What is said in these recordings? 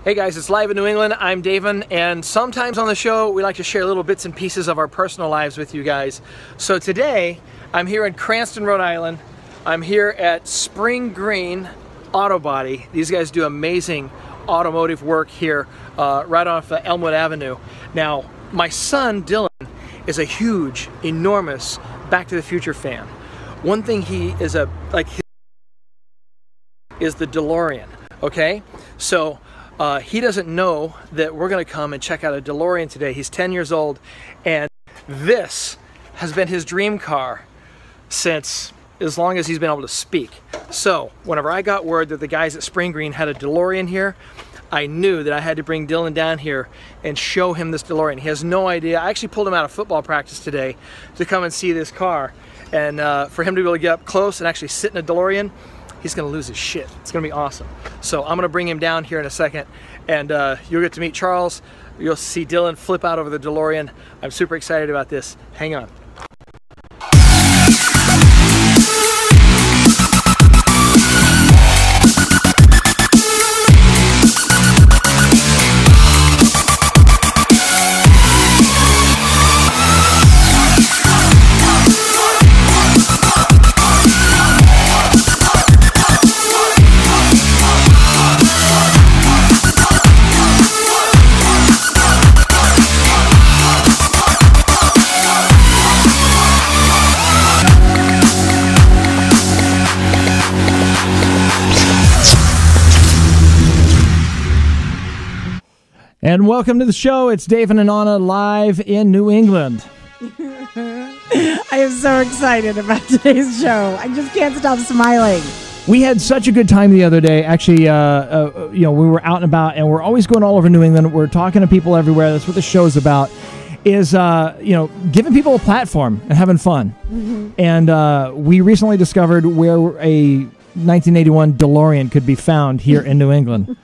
Hey guys, it's Live in New England. I'm Davin, and sometimes on the show we like to share little bits and pieces of our personal lives with you guys. So today I'm here in Cranston, Rhode Island. I'm here at Spring Green Auto Body. These guys do amazing automotive work here right off Elmwood Avenue. Now, my son Dylan is a huge, enormous Back to the Future fan. One thing he is is the DeLorean, okay? So he doesn't know that we're gonna come and check out a DeLorean today. He's 10 years old, and this has been his dream car since as long as he's been able to speak. So whenever I got word that the guys at Spring Green had a DeLorean here, I knew that I had to bring Dylan down here and show him this DeLorean. He has no idea. I actually pulled him out of football practice today to come and see this ar. And for him to be able to get up close and actually sit in a DeLorean, he's gonna lose his shit. It's gonna be awesome. So I'm gonna bring him down here in a second, and you'll get to meet Charles. You'll see Dylan flip out over the DeLorean. I'm super excited about this. Hang on. And welcome to the show. It's Davin and Anna live in New England. I am so excited about today's show. I just can't stop smiling. We had such a good time the other day. Actually, we were out and about, and we're always going all over New England. We're talking to people everywhere. That's what the show's about. Is giving people a platform and having fun. Mm-hmm. And we recently discovered where a 1981 DeLorean could be found here in New England.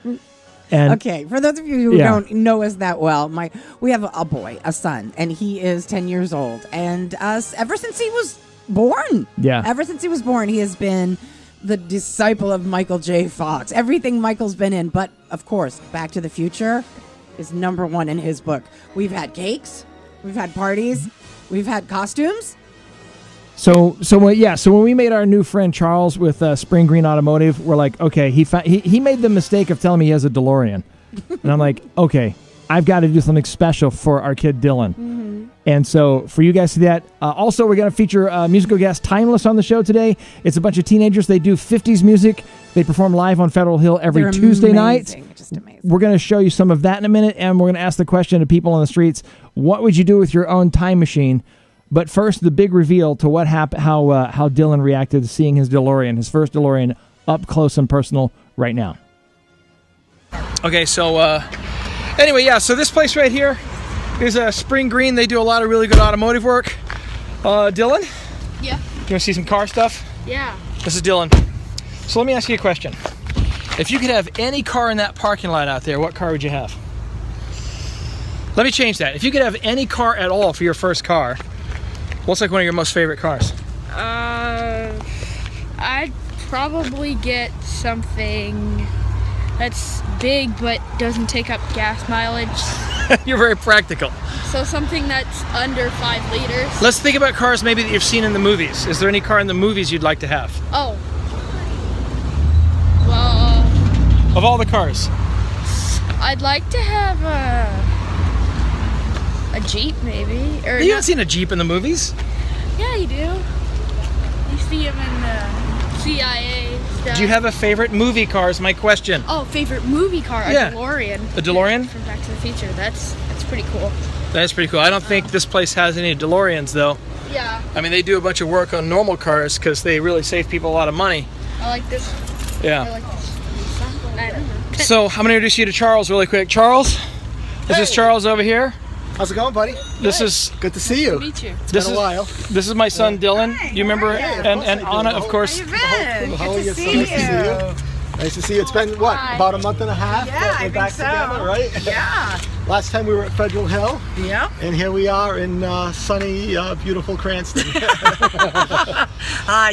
And okay, for those of you who don't know us that well, we have a boy, a son, and he is 10 years old. And ever since he was born, he has been the disciple of Michael J. Fox. Everything Michael's been in, but of course, Back to the Future is #1 in his book. We've had cakes, we've had parties, we've had costumes. So when we made our new friend Charles with Spring Green Automotive, we're like, okay, he made the mistake of telling me he has a DeLorean. And I'm like, okay, I've got to do something special for our kid Dylan. Mm-hmm. And so for you guys to do that, also we're going to feature musical guest Timeless on the show today. It's a bunch of teenagers. They do 50s music. They perform live on Federal Hill every Tuesday night. Just amazing. We're going to show you some of that in a minute, and we're going to ask the question to people on the streets, what would you do with your own time machine? But first, the big reveal to what happened, how Dylan reacted to seeing his DeLorean, his first DeLorean, up close and personal right now. Okay, so anyway, so this place right here is Spring Green. They do a lot of really good automotive work. Dylan? Yeah. You want to see some car stuff? Yeah. This is Dylan. So let me ask you a question. If you could have any car in that parking lot out there, what car would you have? Let me change that. If you could have any car at all for your first car, what's like one of your most favorite cars? I'd probably get something that's big but doesn't take up gas mileage. You're very practical. So something that's under 5 liters. Let's think about cars maybe that you've seen in the movies. Is there any car in the movies you'd like to have? Oh. Well, of all the cars? I'd like to have a Jeep, maybe. Or you haven't seen a Jeep in the movies? Yeah, you do. You see them in the CIA stuff. Do you have a favorite movie car is my question. Oh, favorite movie car? A DeLorean. A DeLorean? From Back to the Future. That's pretty cool. That's pretty cool. I don't think this place has any DeLoreans, though. Yeah. I mean, they do a bunch of work on normal cars because they really save people a lot of money. I like this. Yeah. I like this. I don't know. So I'm going to introduce you to Charles really quick. Charles, this is Charles over here. How's it going, buddy? This is good to see you. Good to meet you. It's been a while. This is my son Dylan. Hi, You remember? And Anna, of course. How you been? How are Good you? to see you. Nice to see you. It's been what, Hi. about a month and a half? Yeah, We're I back think so. together, right? Yeah. Last time we were at Federal Hill. Yeah. And here we are in sunny, beautiful Cranston.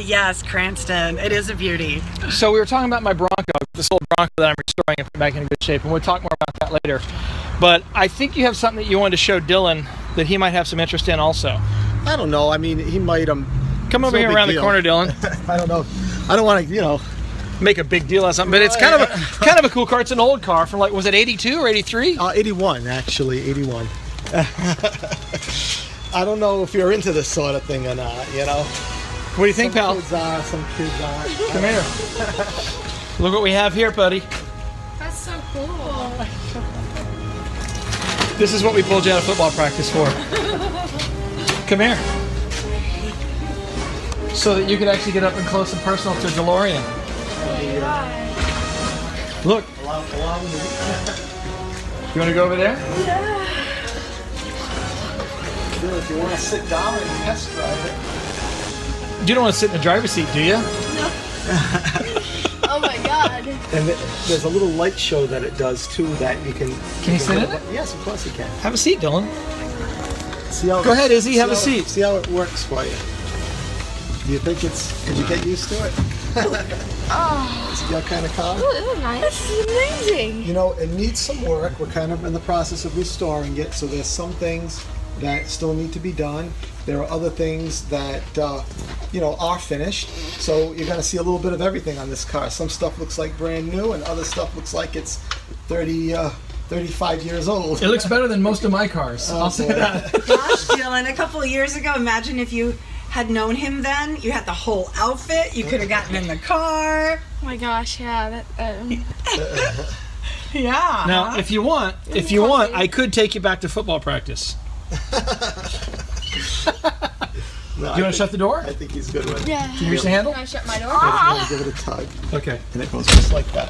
Yes, Cranston. It is a beauty. So we were talking about my Bronco, this old Bronco that I'm restoring and putting back in good shape, and we'll talk more about that later. But I think you have something that you wanted to show Dylan that he might have some interest in also. I don't know. I mean, he might come over here around the corner, Dylan. I don't know. I don't want to, you know, make a big deal out of something, but it's kind of a cool car. It's an old car from, like, was it 82 or 83? 81 actually, 81. I don't know if you're into this sort of thing or not, you know. What do you think, pal? Some kids are, some kids aren't. Come here. Look what we have here, buddy. That's so cool. This is what we pulled you out of football practice for. Come here. So that you could actually get up and close and personal to a DeLorean. Look. You want to go over there? Yeah. If you want to sit down and test drive it. You don't want to sit in the driver's seat, do you? No. Oh my God. And there's a little light show that it does too that you can. Can you sit in it? Yes, of course you can. Have a seat, Dylan. See how Go ahead, Izzy. Have a seat. See how it works for you. Do you think it's? Did you get used to it? Oh. Is it your kind of car? Oh, this is nice. This is amazing. You know, it needs some work. We're kind of in the process of restoring it, so there's some things that still need to be done. There are other things that, you know, are finished. So you're going to see a little bit of everything on this car. Some stuff looks like brand new, and other stuff looks like it's 35 years old. It looks better than most of my cars. I'll say that. Gosh, Dylan, a couple of years ago, imagine if you had known him then. You had the whole outfit. You could have gotten in the car. Oh my gosh, yeah. Yeah. Now, if you want, I could take you back to football practice. No, Do you want to shut the door? I think he's good with it. Yeah. Can you reach the handle? Can I shut my door? Yeah, give it a tug. Okay. And it goes just like that.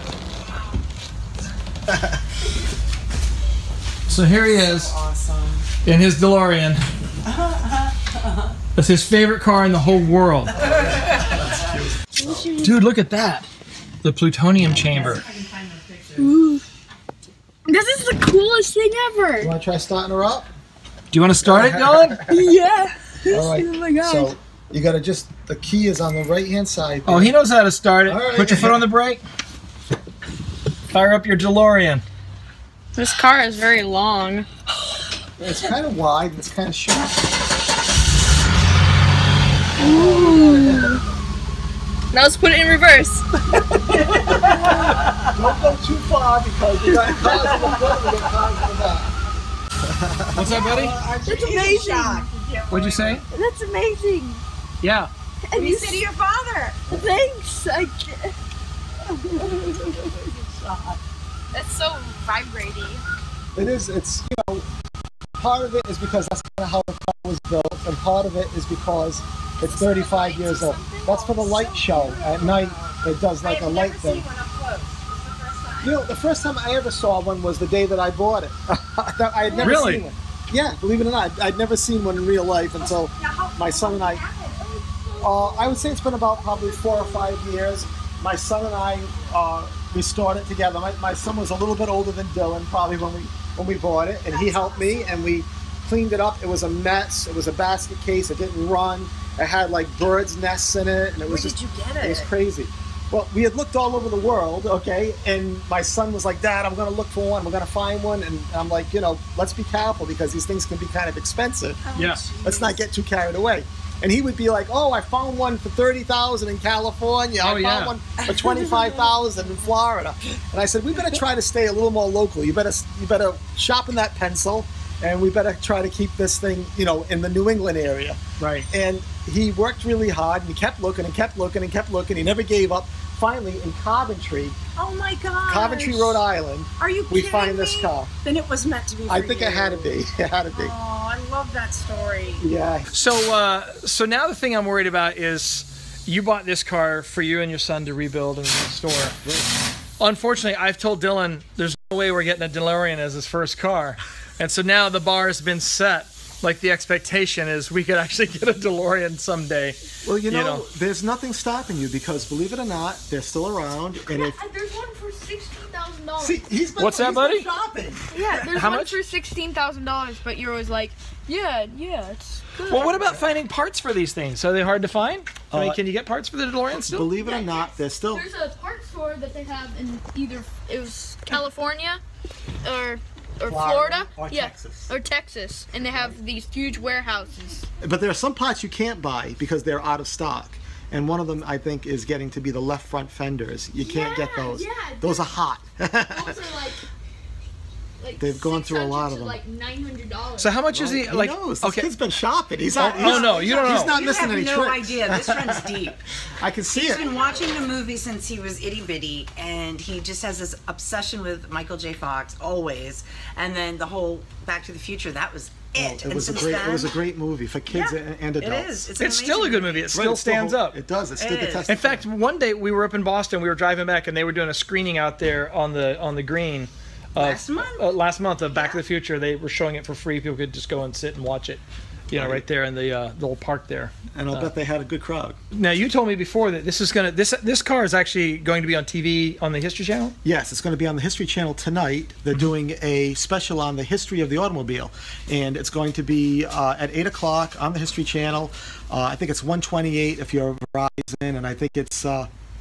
So here he is. Awesome. In his DeLorean. That's his favorite car in the whole world. Dude, look at that. The plutonium chamber. Ooh. This is the coolest thing ever. You want to try starting her up? Do you want to start it, Dylan? Yeah. All right. Oh my God. So you got to just, the key is on the right-hand side. Oh, he knows how to start it. All right. Put your foot on the brake. Fire up your DeLorean. This car is very long. It's kind of wide. It's kind of short. Ooh. Now let's put it in reverse. Don't go too far because you got cars in the front and cars in the back. What's that, buddy? That's amazing. What'd you say? That's amazing. Yeah. And You say to your father. Thanks. That's so vibrating. It is. It's, you know, part of it is because that's kind of how the car was built, and part of it is because it's 35 years old. That's for the light show at night. It does like a light thing. You know, the first time I ever saw one was the day that I bought it. I had never seen one. Yeah, believe it or not, I'd never seen one in real life until my son and I would say it's been about probably 4 or 5 years. My son and I restored it together. My son was a little bit older than Dylan probably when we bought it, and he helped me, and we cleaned it up. It was a mess. It was a basket case. It didn't run. It had like birds' nests in it, and it was just, Where did you get it? It was crazy. Well, we had looked all over the world, okay, and my son was like, Dad, I'm going to look for one. I'm going to find one. And I'm like, you know, let's be careful because these things can be kind of expensive. Yeah. Let's not get too carried away. And he would be like, oh, I found one for $30,000 in California. I found one for $25,000 in Florida. And I said, we better try to stay a little more local. You better sharpen that pencil, and we better try to keep this thing, you know, in the New England area. Right. And he worked really hard, and he kept looking and kept looking and kept looking. He never gave up. Finally, in Coventry, Oh my God. Coventry, Rhode Island, Are you we kidding find this me? car. Then it was meant to be for I think you. it had to be. It had to be. Oh, I love that story. Yeah. So now the thing I'm worried about is you bought this car for you and your son to rebuild and restore. Right. Unfortunately, I've told Dylan there's no way we're getting a DeLorean as his first car. And so now the bar has been set. Like the expectation is we could actually get a DeLorean someday. Well, you know, there's nothing stopping you because, believe it or not, they're still around. And if There's one for $16,000. See, What's that, buddy? Shopping. Yeah, there's How one much? for $16,000, but you're always like, yeah, it's good. Well, what about finding parts for these things? Are they hard to find? I mean, can you get parts for the DeLorean still? Believe it or not, there's still... There's a part store that they have in either, it was California or Florida. Or Texas. Or Texas. And they have these huge warehouses. But there are some parts you can't buy because they're out of stock. And one of them, I think, is getting to be the left front fenders. You can't get those. Yeah, those are hot. Those are like they've gone through a lot of them. Like $900. So how much is he? Like, Who knows? This kid's been shopping. He's not. Oh no, you don't know. He's not You missing have any no tricks. idea. This runs deep. I can see He's it. been watching the movie since he was itty bitty, and he just has this obsession with Michael J. Fox always. And then the whole Back to the Future, that was it. It was a great. It was a great movie for kids and adults. It is. It's still a good movie. It still stands up. It does. It stood the test. In fact, one day we were up in Boston. We were driving back, and they were doing a screening out there on the green. Last month? Last month of Back to the Future. They were showing it for free. People could just go and sit and watch it, right there in the little park there. And I'll bet they had a good crowd. Now, you told me before that this car is actually going to be on TV on the History Channel? Yes, it's going to be on the History Channel tonight. They're doing a special on the history of the automobile. And it's going to be at 8 o'clock on the History Channel. I think it's 128 if you're Verizon, and I think it's...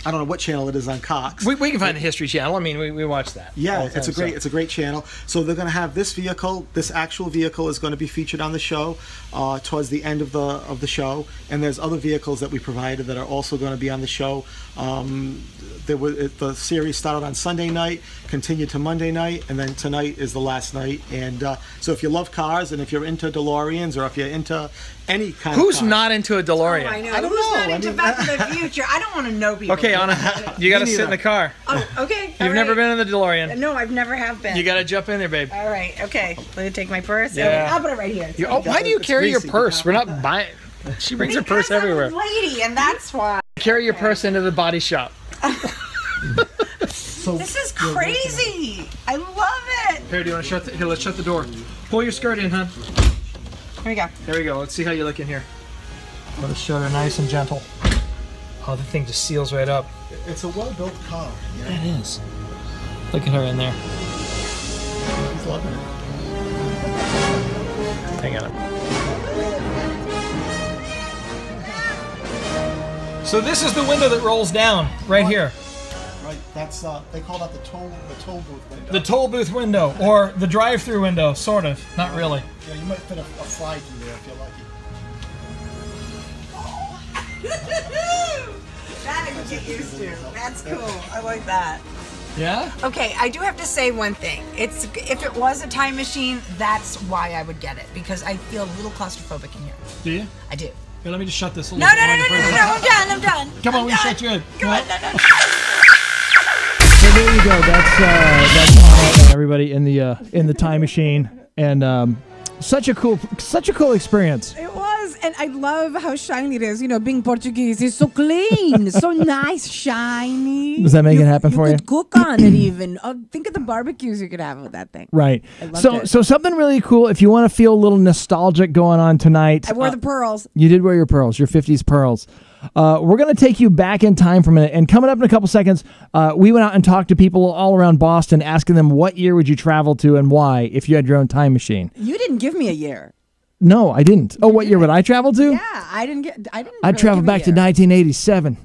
I don't know what channel it is on Cox. We can find the History Channel. I mean, we watch that. Yeah, it's a great channel. So they're going to have this vehicle. This actual vehicle is going to be featured on the show towards the end of the show. And there's other vehicles that we provided that are also going to be on the show. The series started on Sunday night, continued to Monday night, and then tonight is the last night. And so if you love cars and if you're into DeLoreans or if you're into any kind Who's of car, not into a DeLorean? Oh, I know. I don't Who's know. not into Back to the Future? I don't want to know people. Okay, Anna, you got to sit in the car. Oh, okay. You've never been in the DeLorean. No, I've never have been. You got to jump in there, babe. All right. Okay. Let me take my purse. Yeah. Okay, I'll put it right here. Why do you carry your greasy. purse? We're not buying. She brings her purse Because I'm everywhere. a lady, and that's why. Carry your purse into the body shop. So This is crazy. I love it. Here, do you want to shut here? Let's shut the door. Pull your skirt in, hon. Here we go. There we go. Let's see how you look in here. Let us shut her nice and gentle. Oh, the thing just seals right up. it's a well-built car. It is. Look at her in there. He's loving it. Hang on. So this is the window that rolls down right here. Right, that's they call that the toll booth window. The toll booth window, or the drive-through window, sort of. Not really. Yeah, you might fit a fly through there if you're lucky. That I can get used to. That's cool. I like that. Yeah? Okay, I do have to say one thing. If it was a time machine, that's why I would get it, because I feel a little claustrophobic in here. Do you? I do. Here, let me just shut this a No, little no, no, no, no, no, I'm done. Come on, I'm we done. shut you in. Come on, no, no. So there you go. That's Anna and everybody in the time machine, and such a cool experience. It was, and I love how shiny it is. You know, being Portuguese, it's so clean, so nice, shiny. Does that make it happen for you? You could cook on it even. Oh, think of the barbecues you could have with that thing. Right. I loved it. So something really cool. If you want to feel a little nostalgic going on tonight, I wore the pearls. you did wear your pearls, your 50s pearls. We're going to take you back in time for a minute. And coming up in a couple seconds, we went out and talked to people all around Boston, asking them what year would you travel to and why if you had your own time machine. You didn't give me a year. No, I didn't. Oh, what year would I travel to? Yeah, I didn't. I'd really travel give back to a year. 1987.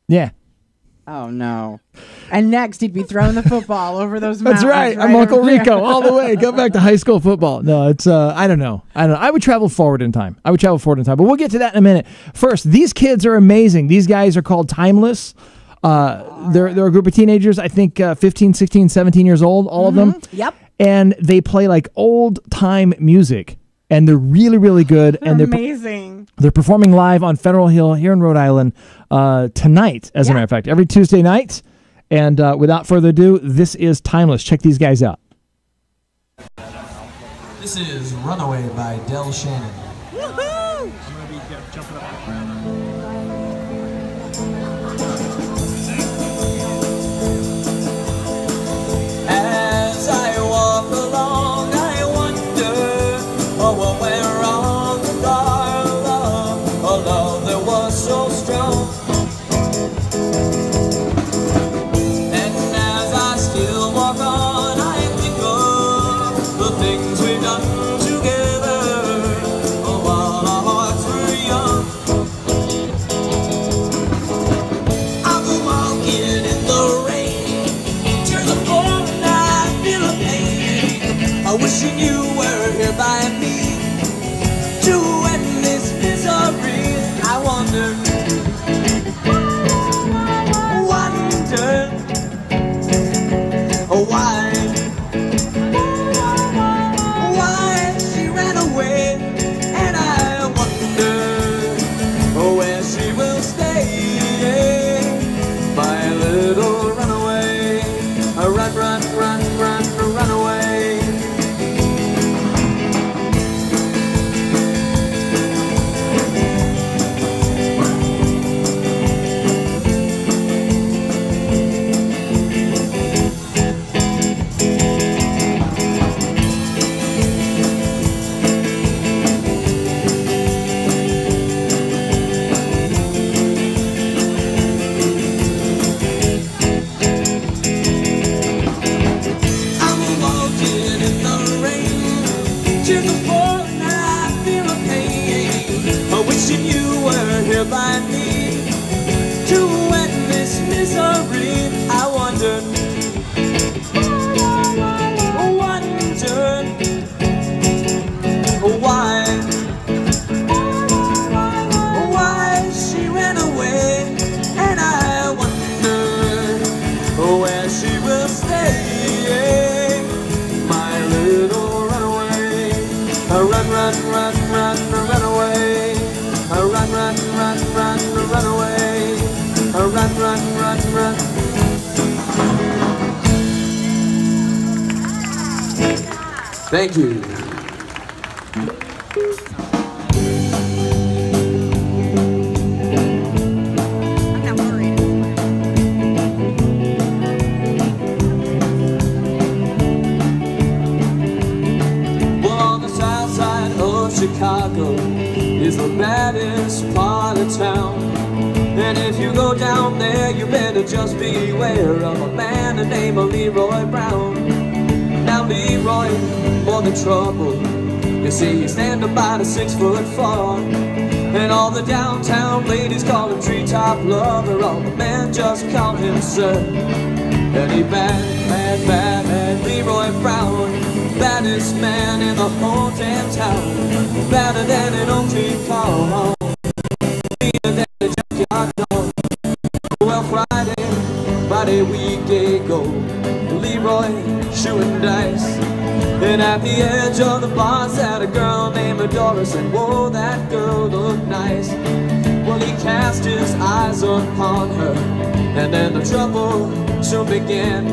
Yeah. Oh no! And next, he'd be throwing the football over those That's mountains. right. I'm Uncle over there. Rico all the way. Go back to high school football. No, it's I don't know. I would travel forward in time. But we'll get to that in a minute. First, these kids are amazing. These guys are called Timeless. They're a group of teenagers, I think 15, 16, 17 years old, all of them. Yep. And they play like old time music. And they're really, really good. And Amazing. They're performing live on Federal Hill here in Rhode Island tonight, as a matter of fact, every Tuesday night. And without further ado, this is Timeless. Check these guys out. This is Runaway by Del Shannon. Woohoo! As I walk along, I wonder what went wrong with our love, a love that was so strong. And as I where she will stay. My little runaway, run, run, run, run, run away. Run, run, run, run, run away. Run, run, run, run. Thank you. Chicago is the baddest part of town, and if you go down there, you better just beware of a man named Leroy Brown. Now Leroy, more than trouble, you see he's standing by the 6'4", and all the downtown ladies call him treetop lover, all the men just call him sir. And he bad, bad, bad, bad Leroy Brown, baddest man in the whole damn town, badder than an old tree call, meaner than a junkyard dog. Well, Friday we go, Leroy shooting dice, and at the edge of the bar sat a girl named Doris, and whoa, that girl looked nice. Well, he cast his eyes upon her, and then the trouble soon began.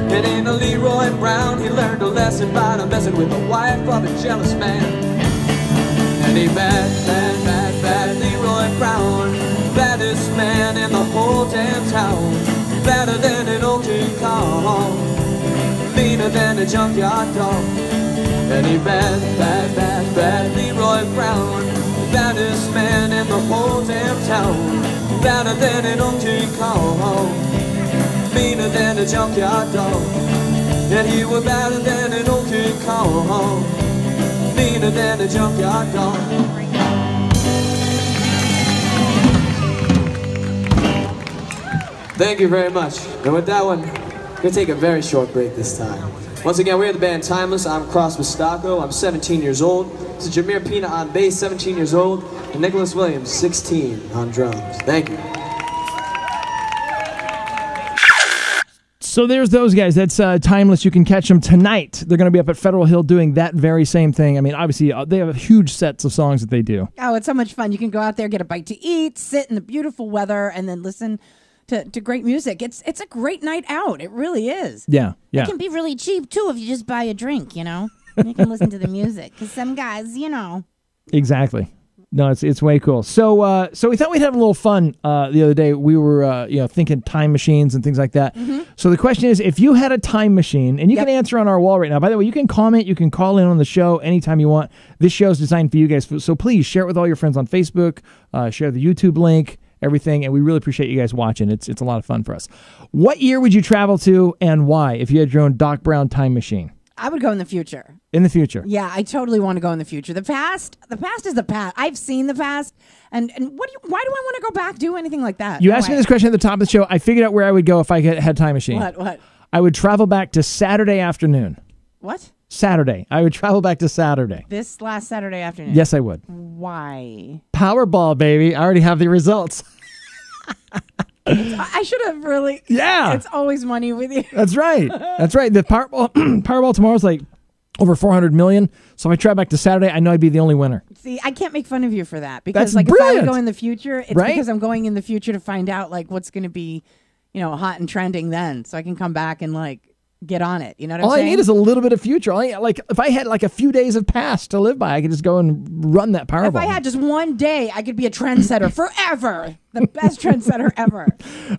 And in a Leroy Brown, he learned a lesson by messing with the wife of a jealous man. And he bad, bad, bad, bad Leroy Brown, baddest man in the whole damn town, badder than an old King Kong, meaner than a junkyard dog. And he bad, bad, bad, bad Leroy Brown, baddest man in the whole damn town, badder than an old King Kong, meaner than a junkyard dog. And he was badder than an old King Kong, meaner than a junkyard dog. Thank you very much. And with that one, we're gonna take a very short break this time. Once again, we're the band Timeless. I'm Cross Mustako. I'm 17 years old. This is Jameer Pina on bass, 17 years old, and Nicholas Williams, 16, on drums. Thank you. So there's those guys. That's Timeless. You can catch them tonight. They're going to be up at Federal Hill doing that very same thing. I mean, obviously, they have huge sets of songs that they do. Oh, it's so much fun. You can go out there, get a bite to eat, sit in the beautiful weather, and then listen to great music. It's a great night out. It really is. Yeah, yeah. It can be really cheap, too, if you just buy a drink, you know? You can listen to the music. Because some guys, you know. Exactly. No, it's way cool. So we thought we'd have a little fun the other day. We were thinking time machines and things like that. Mm-hmm. So the question is, if you had a time machine, and you can answer on our wall right now. By the way, you can comment, you can call in on the show anytime you want. This show is designed for you guys. So please share it with all your friends on Facebook. Share the YouTube link, everything, and we really appreciate you guys watching. It's a lot of fun for us. What year would you travel to, and why? If you had your own Doc Brown time machine. I would go in the future. In the future? Yeah, I totally want to go in the future. The past is the past. I've seen the past, and why do I want to go back, do anything like that? You asked me this question at the top of the show. I figured out where I would go if I had a time machine. What? I would travel back to Saturday afternoon. What? Saturday. I would travel back to Saturday. This last Saturday afternoon? Yes, I would. Why? Powerball, baby. I already have the results. I should have really. Yeah. It's always money with you. That's right. That's right. The Powerball tomorrow's like over 400 million. So if I try back to Saturday, I know I'd be the only winner. See, I can't make fun of you for that because That's if I brilliant. would go in the future, it's because I'm going in the future to find out what's going to be, hot and trending then, so I can come back and get on it. You know what I'm saying? All I need is a little bit of future. If I had a few days of past to live by, I could just go and run that Powerball. If I had just one day, I could be a trendsetter forever. The best trendsetter ever.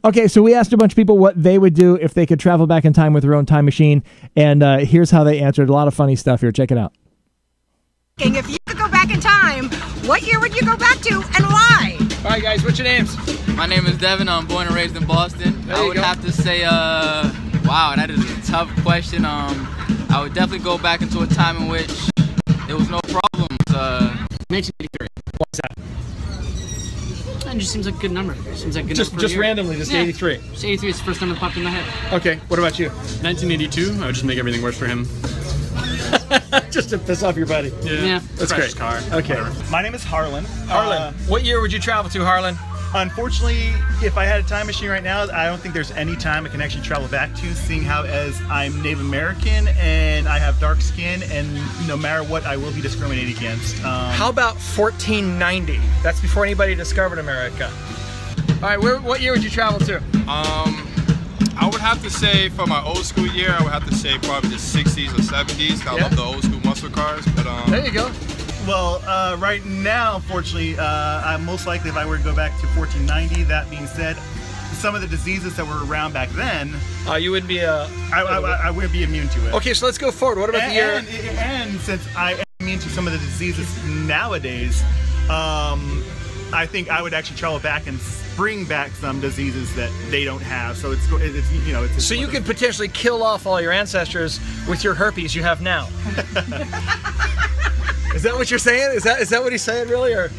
Okay, so we asked a bunch of people what they would do if they could travel back in time with their own time machine, and here's how they answered. A lot of funny stuff here. Check it out. If you could go back in time, what year would you go back to and why? All right, guys, what's your names? My name is Davin. I'm born and raised in Boston. I would have to say, wow, that is a tough question. I would definitely go back into a time in which there was no problems. 1983. What's that? It just seems like a good number. Seems like a good number. Just randomly, just 83. Just 83 is the first number that popped in my head. Okay, what about you? 1982. I would just make everything worse for him. Just to piss off your buddy. Yeah. That's great. Car. Okay. Whatever. My name is Harlan. Harlan, what year would you travel to, Harlan? Unfortunately, if I had a time machine right now, I don't think there's any time I can actually travel back to, seeing how as I'm Native American and I have dark skin, and no matter what, I will be discriminated against. How about 1490? That's before anybody discovered America. All right, what year would you travel to? I would have to say for my old school year, I would have to say probably the 60s or 70s. I love the old school muscle cars. But there you go. Well, right now, unfortunately, I'm most likely if I were to go back to 1490. That being said, some of the diseases that were around back then, you wouldn't be I wouldn't be immune to it. Okay, so let's go forward. What about the year? And since I am immune to some of the diseases nowadays, I think I would actually travel back and bring back some diseases that they don't have. So it's you know it's. So you could potentially kill off all your ancestors with your herpes you have now. Is that what you're saying? Is that what he's saying, really, or?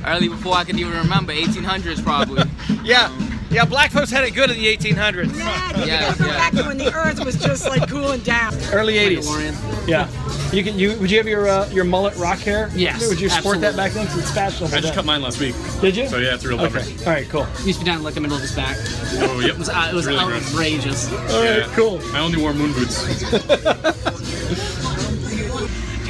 Early before I can even remember, 1800s probably. Yeah, black folks had it good in the 1800s. Yeah, back to when the Earth was just like cooling down. Early 80s. Yeah. Would you have your mullet rock hair? Yes. Would you sport absolutely. that back then? 'Cause it's fashionable. I just cut mine last week. Did you? So yeah, it's a real bummer. All right, cool. Used to be down like the middle of his back. Oh, yep. It was really outrageous. All right, cool. I only wore moon boots.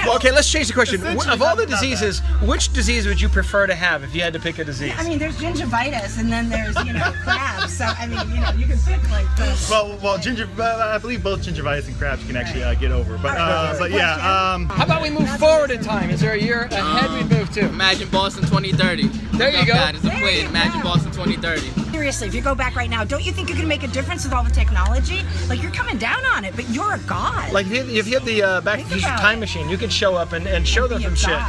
Well, okay, let's change the question. Of all the diseases, which disease would you prefer to have if you had to pick a disease? I mean, there's gingivitis, and then there's crabs. So I mean, you can pick like this. Well, I believe both gingivitis and crabs you can actually get over. But yeah. How about we move forward in time? Is there a year ahead we move to? Imagine Boston 2030. There you go. That is a play. Imagine Boston 2030. Seriously, if you go back right now, don't you think you can make a difference with all the technology? Like, you're coming down on it, but you're a god. Like, if you had the Back to the Future time machine, you could show up and show them some shit.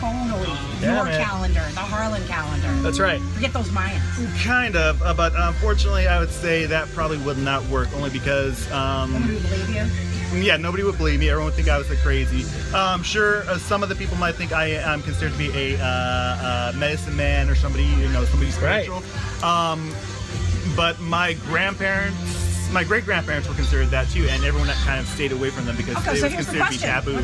Totally. Yeah, Your man. calendar, the Harlan calendar. That's right. Forget those Mayans. Kind of, but unfortunately, I would say that probably would not work, only because. Nobody would believe you? Yeah, nobody would believe me. Everyone would think I was crazy. Sure, some of the people might think I am considered to be a medicine man or somebody, somebody spiritual. Right. But my great-grandparents were considered that too, and everyone that kind of stayed away from them because they were considered to be taboo.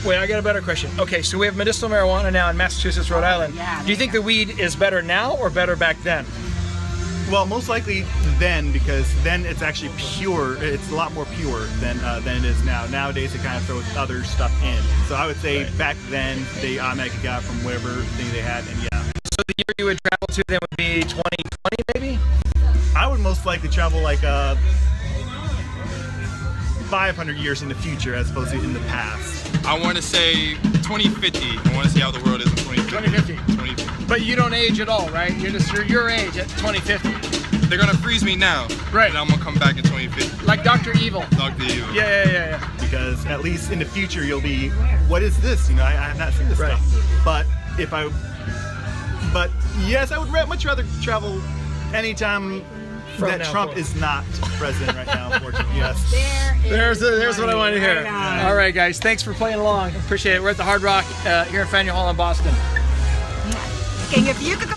Wait, I got a better question. Okay, so we have medicinal marijuana now in Massachusetts, Rhode Island. Yeah, do you think the weed is better now or better back then? Well, most likely then, because then it's actually pure. It's a lot more pure than it is now. Nowadays, it kind of throws other stuff in. So I would say back then, they automatically got from whatever thing they had, and yeah. So the year you would travel to then would be 2020, maybe? I would most likely travel like 500 years in the future as opposed to in the past. I want to say 2050. I want to see how the world is in 2050. 2050. But you don't age at all, right? You're your age at 2050. They're gonna freeze me now, right? And I'm gonna come back in 2050. Like Dr. Evil. Dr. Evil. Yeah. Because at least in the future you'll be, what is this? I have not seen this stuff. But yes, I would much rather travel anytime that Trump is not president right now, unfortunately. Yes. There's what I wanted to hear. All right, guys. Thanks for playing along. Appreciate it. We're at the Hard Rock here in Faneuil Hall in Boston. If you could go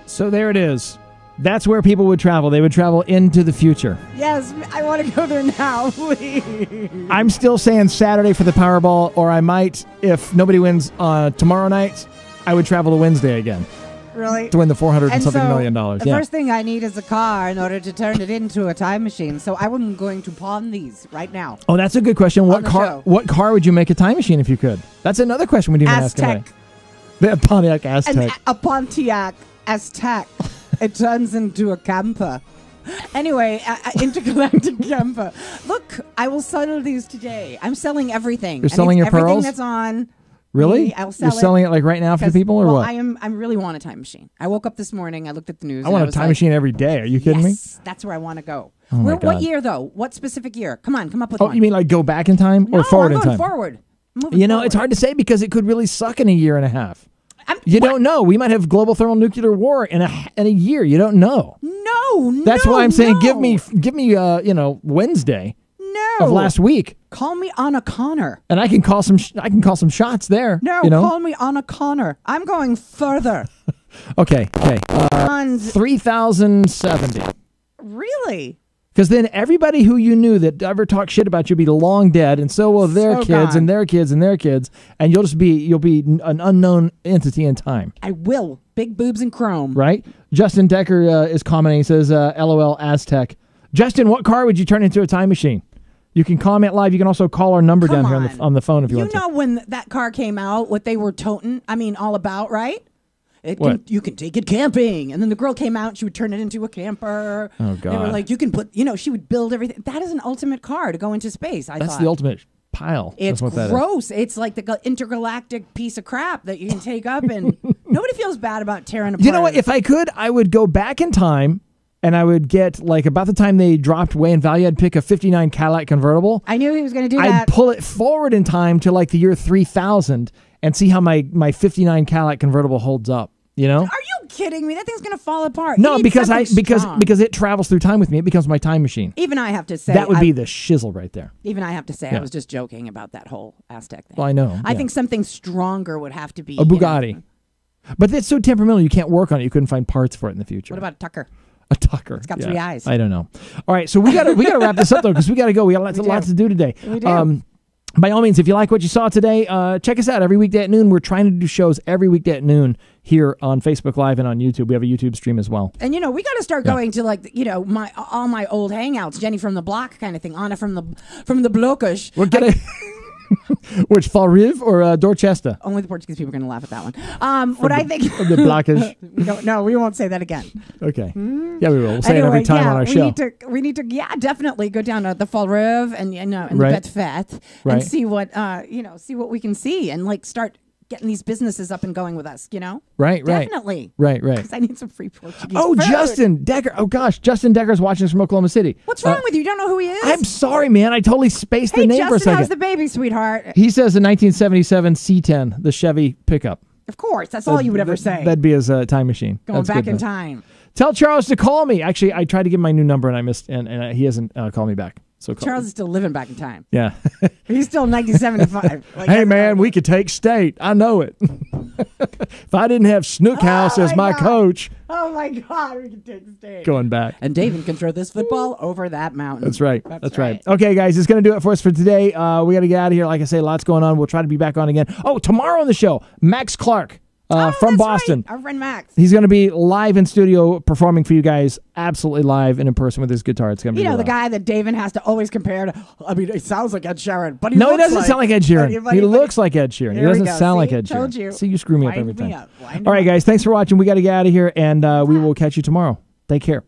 So there it is. That's where people would travel. They would travel into the future. Yes, I want to go there now, please. I'm still saying Saturday for the Powerball, or I might, if nobody wins tomorrow night, I would travel to Wednesday again. Really? To win the $400 million. The first thing I need is a car in order to turn it into a time machine. So I'm going to pawn these right now. Oh, that's a good question. What car would you make a time machine if you could? That's another question we didn't ask today. The Pontiac Aztec. A Pontiac Aztec. It turns into a camper. Anyway, intergalactic camper. Look, I will sell these today. I'm selling everything. You're selling your everything pearls? That's on. Really? I'll sell You're selling it like right now for people, or what? I really want a time machine. I woke up this morning. I looked at the news. I want a time machine every day. Are you kidding me? That's where I want to go. Oh my God. What year though? What specific year? Come on, come up with one. You mean like go back in time or forward in time? Forward. It's hard to say because it could really suck in a year and a half. You don't know. We might have global thermonuclear war in a year. You don't know. No. That's why I'm saying give me Wednesday. No. Of last week. Call me Anna Connor. And I can call some shots there. No, call me Anna Connor. I'm going further. Okay. 3070. Really? Because then everybody who you knew that ever talked shit about you will be long dead, and so will their kids gone. and their kids and their kids, and you'll be an unknown entity in time. I will Big boobs and chrome. Right? Justin Decker is commenting. He says, LOL Aztec. Justin, what car would you turn into a time machine? You can comment live. You can also call our number down here on the phone if you want to. You know when that car came out, what they were toting, all about, right? You can take it camping. And then the girl came out and she would turn it into a camper. Oh, God. They were like, you can put, she would build everything. That is an ultimate car to go into space, I thought. That's the ultimate pile. It's gross. It's like the intergalactic piece of crap that you can take up and nobody feels bad about tearing apart. You know what? If I could, I would go back in time and I would get, about the time they dropped way in value, I'd pick a 59 Cadillac convertible. I knew he was going to do that. that. I'd pull it forward in time to the year 3000 and see how my 59 Cadillac convertible holds up. Are you kidding me? That thing's going to fall apart. No, because it travels through time with me. It becomes my time machine. Even I have to say that would be the shizzle right there. Even I have to say I was just joking about that whole Aztec thing. Well, I know. I think something stronger would have to be a Bugatti. But it's so temperamental. You can't work on it. You couldn't find parts for it in the future. What about a Tucker? A Tucker. It's got 3 eyes. I don't know. All right, so we got to wrap this up though because we got to go. We got lots to do today. We do. By all means, if you like what you saw today, check us out every weekday at noon. We're trying to do shows every weekday at noon here on Facebook Live and on YouTube. We have a YouTube stream as well. And, we got to start going to, all my old hangouts, Jenny from the block kind of thing, Anna from the blokish. We're going to... Which, Fall Rive or Dorchester? Only the Portuguese people are going to laugh at that one. What I think... The blockish. No, we won't say that again. Okay. Yeah, we will. We'll say it every time on our show. We need to, definitely go down to the Fall Rive and the Bet and see what, see what we can see and, start getting these businesses up and going with us, Right. Definitely. Right. Because I need some free Portuguese food. Justin Decker. Oh, gosh. Justin Decker's watching us from Oklahoma City. What's wrong with you? You don't know who he is? I'm sorry, man. I totally spaced the name Justin, for a second. How's the baby, sweetheart? He says a 1977 C10, the Chevy pickup. Of course. That's all you would ever say. That'd be his time machine. Going back in time. Tell Charles to call me. Actually, I tried to give him my new number and I missed, and he hasn't called me back. So Charles is still living back in time. Yeah. He's still 1975. Hey, man, we could take state. I know it. If I didn't have Snookhouse as my coach. Oh, my God, we could take state. Going back. And Davin can throw this football over that mountain. That's right. That's right. Okay, guys, it's going to do it for us for today. We got to get out of here. Like I say, lots going on. We'll try to be back on again. Oh, tomorrow on the show, Max Clark. From Boston. Right. Our friend Max. He's going to be live in studio performing for you guys, absolutely live and in person with his guitar. It's going to be the guy that Davin has to always compare to. I mean, it sounds like Ed Sheeran, but he doesn't sound like Ed Sheeran. He looks like Ed Sheeran. He doesn't sound like Ed Sheeran. Told you. See, you screw me up every time. All right, guys, thanks for watching. We got to get out of here, and we will catch you tomorrow. Take care.